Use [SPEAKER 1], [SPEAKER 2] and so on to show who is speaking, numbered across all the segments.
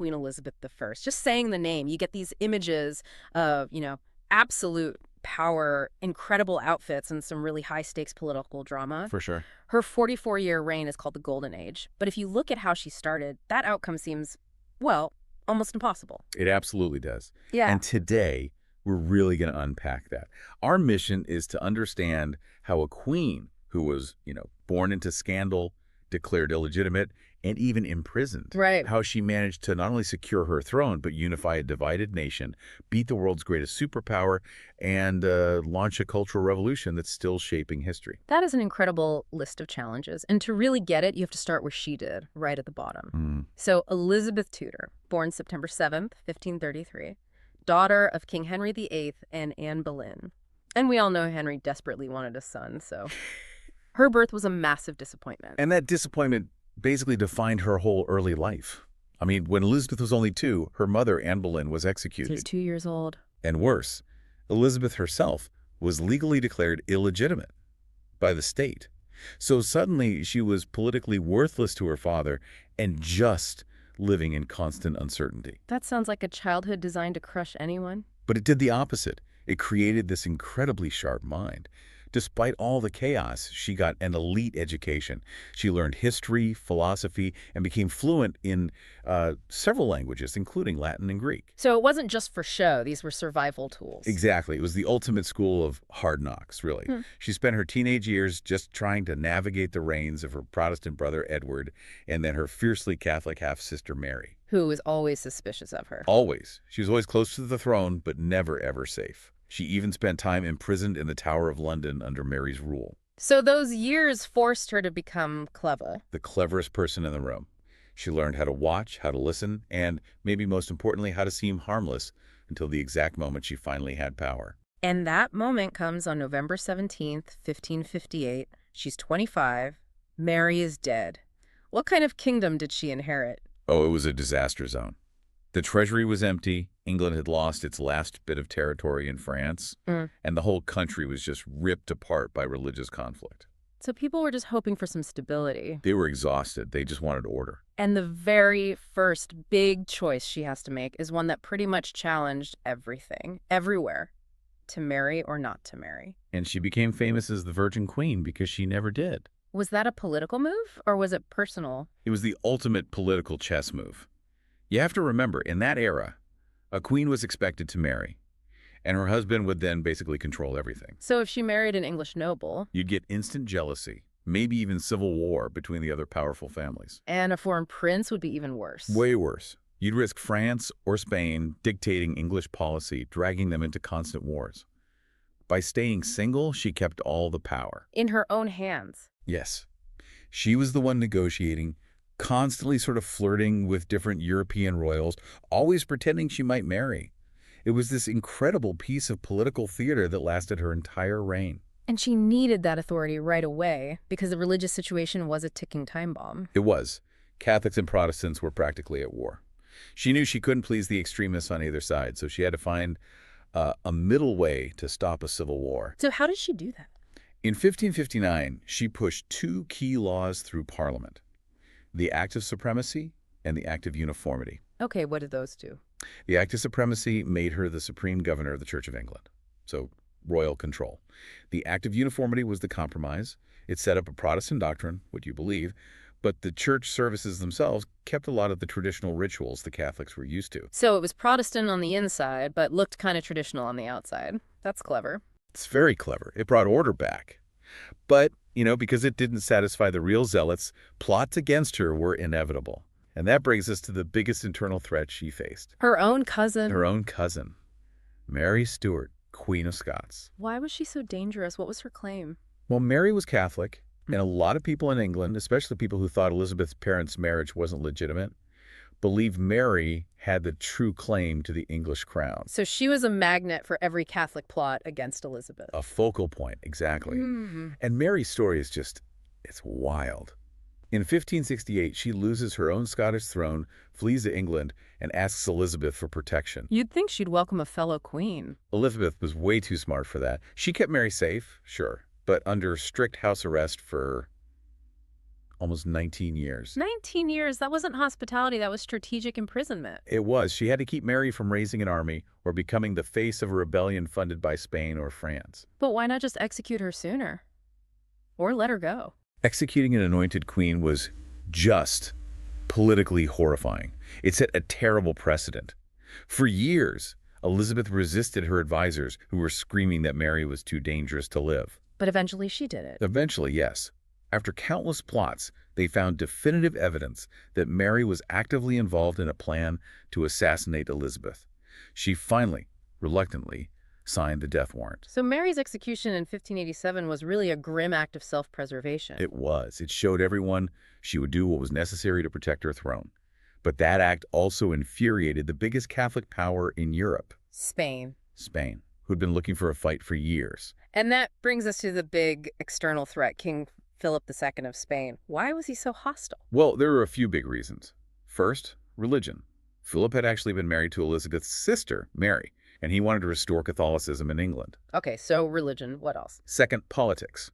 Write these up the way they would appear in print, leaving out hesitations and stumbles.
[SPEAKER 1] Queen Elizabeth I. Just saying the name, you get these images of, absolute power, incredible outfits, and some really high-stakes political drama.
[SPEAKER 2] For sure.
[SPEAKER 1] Her 44-year reign is called the Golden Age. But if you look at how she started, that outcome seems, well, almost impossible.
[SPEAKER 2] It absolutely does.
[SPEAKER 1] Yeah.
[SPEAKER 2] And today, we're really going to unpack that. Our mission is to understand how a queen who was, born into scandal, declared illegitimate, and even imprisoned.
[SPEAKER 1] Right.
[SPEAKER 2] How she managed to not only secure her throne, but unify a divided nation, beat the world's greatest superpower, and launch a cultural revolution that's still shaping history.
[SPEAKER 1] That is an incredible list of challenges. And to really get it, you have to start where she did, right at the bottom. So Elizabeth Tudor, born September 7th, 1533, daughter of King Henry VIII and Anne Boleyn. And we all know Henry desperately wanted a son, so her birth was a massive disappointment.
[SPEAKER 2] And that disappointment basically defined her whole early life. I mean, when Elizabeth was only 2, her mother, Anne Boleyn, was executed.
[SPEAKER 1] She was 2 years old.
[SPEAKER 2] And worse, Elizabeth herself was legally declared illegitimate by the state. So suddenly she was politically worthless to her father and just living in constant uncertainty.
[SPEAKER 1] That sounds like a childhood designed to crush anyone.
[SPEAKER 2] But it did the opposite. It created this incredibly sharp mind. Despite all the chaos, she got an elite education. She learned history, philosophy, and became fluent in several languages, including Latin and Greek.
[SPEAKER 1] So it wasn't just for show. These were survival tools.
[SPEAKER 2] Exactly. It was the ultimate school of hard knocks, really. She spent her teenage years just trying to navigate the reigns of her Protestant brother, Edward, and then her fiercely Catholic half-sister, Mary.
[SPEAKER 1] Who was always suspicious of her.
[SPEAKER 2] Always. She was always close to the throne, but never, ever safe. She even spent time imprisoned in the Tower of London under Mary's rule.
[SPEAKER 1] So those years forced her to become clever.
[SPEAKER 2] The cleverest person in the room. She learned how to watch, how to listen, and, maybe most importantly, how to seem harmless until the exact moment she finally had power.
[SPEAKER 1] And that moment comes on November 17th, 1558. She's 25. Mary is dead. What kind of kingdom did she inherit?
[SPEAKER 2] Oh, it was a disaster zone. The treasury was empty. England had lost its last bit of territory in France, and the whole country was just ripped apart by religious conflict.
[SPEAKER 1] So people were just hoping for some stability.
[SPEAKER 2] They were exhausted. They just wanted order.
[SPEAKER 1] And the very first big choice she has to make is one that pretty much challenged everything, everywhere, to marry or not to marry.
[SPEAKER 2] And she became famous as the Virgin Queen because she never did.
[SPEAKER 1] Was that a political move, or was it personal?
[SPEAKER 2] It was the ultimate political chess move. You have to remember, in that era, a queen was expected to marry, and her husband would then basically control everything.
[SPEAKER 1] So if she married an English noble...
[SPEAKER 2] You'd get instant jealousy, maybe even civil war between the other powerful families.
[SPEAKER 1] And a foreign prince would be even worse.
[SPEAKER 2] Way worse. You'd risk France or Spain dictating English policy, dragging them into constant wars. By staying single, she kept all the power.
[SPEAKER 1] In her own hands.
[SPEAKER 2] Yes. She was the one negotiating, constantly sort of flirting with different European royals, always pretending she might marry. It was this incredible piece of political theater that lasted her entire reign.
[SPEAKER 1] And she needed that authority right away because the religious situation was a ticking time bomb.
[SPEAKER 2] It was. Catholics and Protestants were practically at war. She knew she couldn't please the extremists on either side, so she had to find a middle way to stop a civil war.
[SPEAKER 1] So how did she do that?
[SPEAKER 2] In 1559, she pushed 2 key laws through Parliament: the Act of Supremacy and the Act of Uniformity.
[SPEAKER 1] Okay, what did those do?
[SPEAKER 2] The Act of Supremacy made her the supreme governor of the Church of England, so royal control. The Act of Uniformity was the compromise. It set up a Protestant doctrine, what you believe, but the church services themselves kept a lot of the traditional rituals the Catholics were used to.
[SPEAKER 1] So it was Protestant on the inside, but looked kind of traditional on the outside. That's clever.
[SPEAKER 2] It's very clever. It brought order back. But, because it didn't satisfy the real zealots, plots against her were inevitable. And that brings us to the biggest internal threat she faced.
[SPEAKER 1] Her own cousin.
[SPEAKER 2] Her own cousin, Mary Stuart, Queen of Scots.
[SPEAKER 1] Why was she so dangerous? What was her claim?
[SPEAKER 2] Well, Mary was Catholic, and a lot of people in England, especially people who thought Elizabeth's parents' marriage wasn't legitimate, believed Mary had the true claim to the English crown.
[SPEAKER 1] So she was a magnet for every Catholic plot against Elizabeth.
[SPEAKER 2] A focal point, exactly. And Mary's story is it's wild. In 1568, she loses her own Scottish throne, flees to England, and asks Elizabeth for protection.
[SPEAKER 1] You'd think she'd welcome a fellow queen.
[SPEAKER 2] Elizabeth was way too smart for that. She kept Mary safe, sure, but under strict house arrest for almost 19 years.
[SPEAKER 1] 19 years, that wasn't hospitality, that was strategic imprisonment.
[SPEAKER 2] It was. She had to keep Mary from raising an army or becoming the face of a rebellion funded by Spain or France.
[SPEAKER 1] But why not just execute her sooner? Or let her go?
[SPEAKER 2] Executing an anointed queen was just politically horrifying. It set a terrible precedent. For years, Elizabeth resisted her advisors who were screaming that Mary was too dangerous to live.
[SPEAKER 1] But eventually she did it.
[SPEAKER 2] Eventually, yes. After countless plots, they found definitive evidence that Mary was actively involved in a plan to assassinate Elizabeth. She finally, reluctantly, signed the death warrant.
[SPEAKER 1] So Mary's execution in 1587 was really a grim act of self-preservation.
[SPEAKER 2] It was. It showed everyone she would do what was necessary to protect her throne. But that act also infuriated the biggest Catholic power in Europe.
[SPEAKER 1] Spain.
[SPEAKER 2] Spain, who'd been looking for a fight for years.
[SPEAKER 1] And that brings us to the big external threat, King Philip II of Spain. Why was he so hostile?
[SPEAKER 2] Well, there are a few big reasons. First, religion. Philip had actually been married to Elizabeth's sister, Mary, and he wanted to restore Catholicism in England.
[SPEAKER 1] Okay, so religion. What else?
[SPEAKER 2] Second, politics.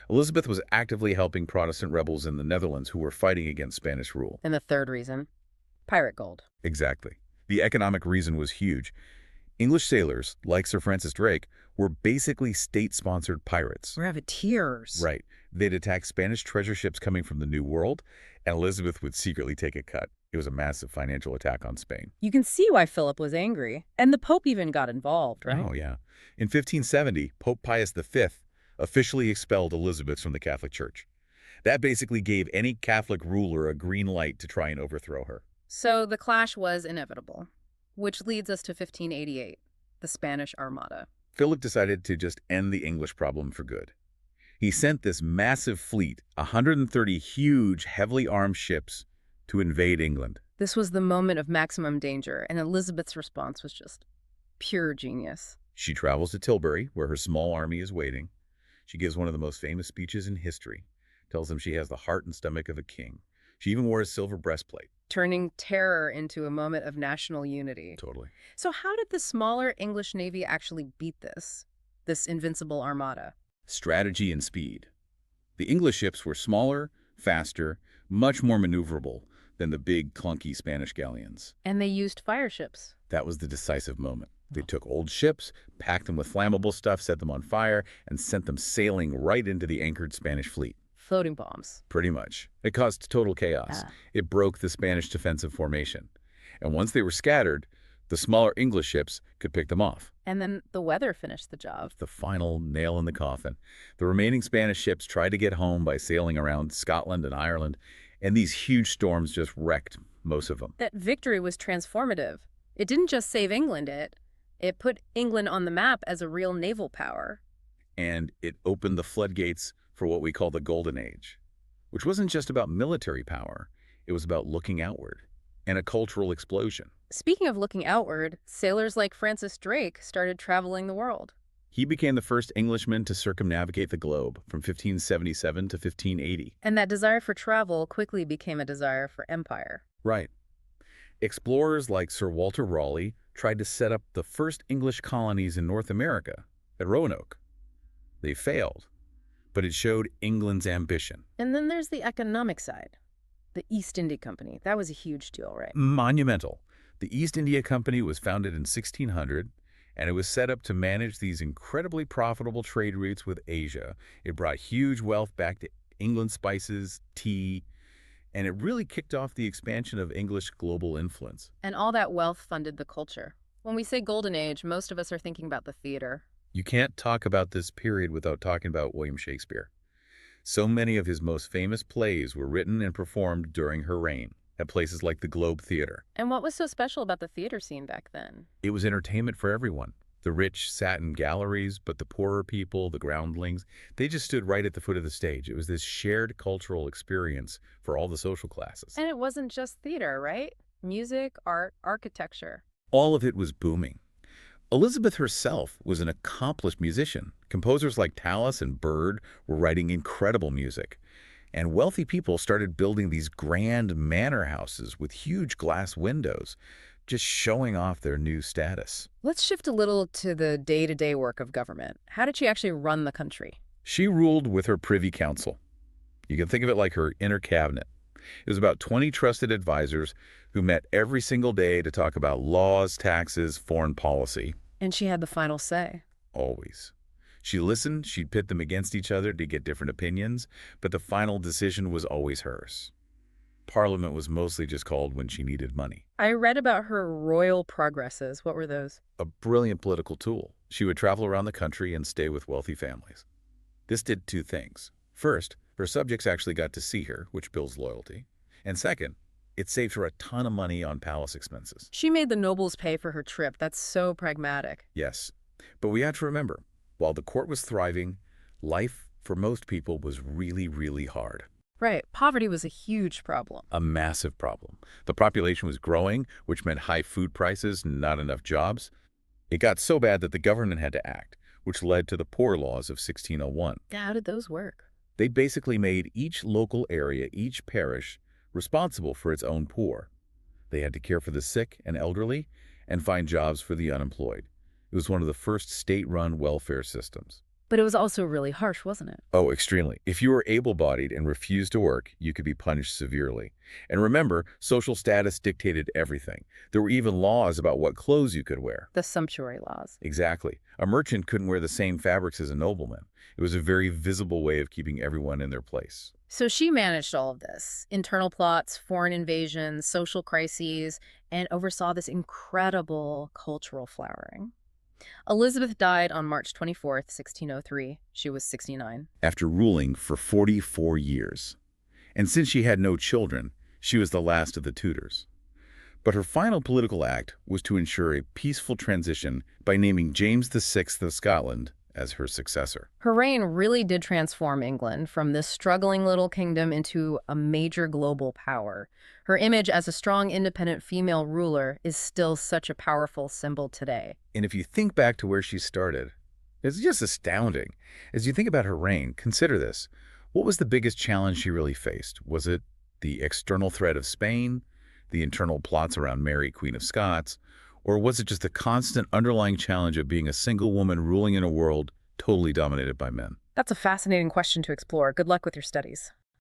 [SPEAKER 2] Elizabeth was actively helping Protestant rebels in the Netherlands who were fighting against Spanish rule.
[SPEAKER 1] And the third reason? Pirate gold.
[SPEAKER 2] Exactly. The economic reason was huge. English sailors, like Sir Francis Drake, were basically state-sponsored pirates.
[SPEAKER 1] Privateers.
[SPEAKER 2] Right. They'd attack Spanish treasure ships coming from the New World, and Elizabeth would secretly take a cut. It was a massive financial attack on Spain.
[SPEAKER 1] You can see why Philip was angry. And the Pope even got involved, right?
[SPEAKER 2] Oh, yeah. In 1570, Pope Pius V officially expelled Elizabeth from the Catholic Church. That basically gave any Catholic ruler a green light to try and overthrow her.
[SPEAKER 1] So the clash was inevitable, which leads us to 1588, the Spanish Armada.
[SPEAKER 2] Philip decided to just end the English problem for good. He sent this massive fleet, 130 huge, heavily armed ships, to invade England.
[SPEAKER 1] This was the moment of maximum danger, and Elizabeth's response was just pure genius.
[SPEAKER 2] She travels to Tilbury, where her small army is waiting. She gives one of the most famous speeches in history, tells them she has the heart and stomach of a king. She even wore a silver breastplate.
[SPEAKER 1] Turning terror into a moment of national unity.
[SPEAKER 2] Totally.
[SPEAKER 1] So how did the smaller English Navy actually beat this invincible armada?
[SPEAKER 2] Strategy and speed. The English ships were smaller, faster, much more maneuverable than the big, clunky Spanish galleons.
[SPEAKER 1] And they used fire ships.
[SPEAKER 2] That was the decisive moment. They took old ships, packed them with flammable stuff, set them on fire, and sent them sailing right into the anchored Spanish fleet.
[SPEAKER 1] Floating bombs.
[SPEAKER 2] Pretty much. It caused total chaos. It broke the Spanish defensive formation. And once they were scattered, the smaller English ships could pick them off.
[SPEAKER 1] And then the weather finished the job.
[SPEAKER 2] The final nail in the coffin. The remaining Spanish ships tried to get home by sailing around Scotland and Ireland, and these huge storms just wrecked most of them.
[SPEAKER 1] That victory was transformative. It didn't just save England, it put England on the map as a real naval power.
[SPEAKER 2] And it opened the floodgates for what we call the Golden Age, which wasn't just about military power. It was about looking outward and a cultural explosion.
[SPEAKER 1] Speaking of looking outward, sailors like Francis Drake started traveling the world.
[SPEAKER 2] He became the first Englishman to circumnavigate the globe from 1577 to 1580.
[SPEAKER 1] And that desire for travel quickly became a desire for empire.
[SPEAKER 2] Right. Explorers like Sir Walter Raleigh tried to set up the first English colonies in North America at Roanoke. They failed, but it showed England's ambition.
[SPEAKER 1] And then there's the economic side. The East India Company. That was a huge deal, right?
[SPEAKER 2] Monumental. The East India Company was founded in 1600, and it was set up to manage these incredibly profitable trade routes with Asia. It brought huge wealth back to England, spices, tea, and it really kicked off the expansion of English global influence.
[SPEAKER 1] And all that wealth funded the culture. When we say Golden Age, most of us are thinking about the theater.
[SPEAKER 2] You can't talk about this period without talking about William Shakespeare. So many of his most famous plays were written and performed during her reign at places like the Globe Theatre.
[SPEAKER 1] And what was so special about the theater scene back then?
[SPEAKER 2] It was entertainment for everyone. The rich sat in galleries, but the poorer people, the groundlings, they just stood right at the foot of the stage. It was this shared cultural experience for all the social classes.
[SPEAKER 1] And it wasn't just theater, right? Music, art, architecture.
[SPEAKER 2] All of it was booming. Elizabeth herself was an accomplished musician. Composers like Tallis and Bird were writing incredible music. And wealthy people started building these grand manor houses with huge glass windows, just showing off their new status.
[SPEAKER 1] Let's shift a little to the day-to-day work of government. How did she actually run the country?
[SPEAKER 2] She ruled with her Privy Council. You can think of it like her inner cabinet. It was about 20 trusted advisors who met every single day to talk about laws, taxes, foreign policy.
[SPEAKER 1] And she had the final say.
[SPEAKER 2] Always. She listened, she'd pit them against each other to get different opinions, but the final decision was always hers. Parliament was mostly just called when she needed money.
[SPEAKER 1] I read about her royal progresses. What were those?
[SPEAKER 2] A brilliant political tool. She would travel around the country and stay with wealthy families. This did two things. First, her subjects actually got to see her, which builds loyalty. And second, it saved her a ton of money on palace expenses.
[SPEAKER 1] She made the nobles pay for her trip. That's so pragmatic.
[SPEAKER 2] Yes, but we have to remember, while the court was thriving, life for most people was really, really hard.
[SPEAKER 1] Right. Poverty was a huge problem.
[SPEAKER 2] A massive problem. The population was growing, which meant high food prices, not enough jobs. It got so bad that the government had to act, which led to the Poor Laws of 1601.
[SPEAKER 1] How did those work?
[SPEAKER 2] They basically made each local area, each parish, responsible for its own poor. They had to care for the sick and elderly and find jobs for the unemployed. It was one of the first state-run welfare systems.
[SPEAKER 1] But it was also really harsh, wasn't it?
[SPEAKER 2] Oh, extremely. If you were able-bodied and refused to work, you could be punished severely. And remember, social status dictated everything. There were even laws about what clothes you could wear.
[SPEAKER 1] The sumptuary laws.
[SPEAKER 2] Exactly. A merchant couldn't wear the same fabrics as a nobleman. It was a very visible way of keeping everyone in their place.
[SPEAKER 1] So she managed all of this. Internal plots, foreign invasions, social crises, and oversaw this incredible cultural flowering. Elizabeth died on March 24th, 1603. She was 69.
[SPEAKER 2] After ruling for 44 years. And since she had no children, she was the last of the Tudors. But her final political act was to ensure a peaceful transition by naming James VI of Scotland as her successor.
[SPEAKER 1] Her reign really did transform England from this struggling little kingdom into a major global power. Her image as a strong, independent female ruler is still such a powerful symbol today.
[SPEAKER 2] And if you think back to where she started, it's just astounding. As you think about her reign, consider this. What was the biggest challenge she really faced? Was it the external threat of Spain, the internal plots around Mary, Queen of Scots, or was it just the constant underlying challenge of being a single woman ruling in a world totally dominated by men?
[SPEAKER 1] That's a fascinating question to explore. Good luck with your studies.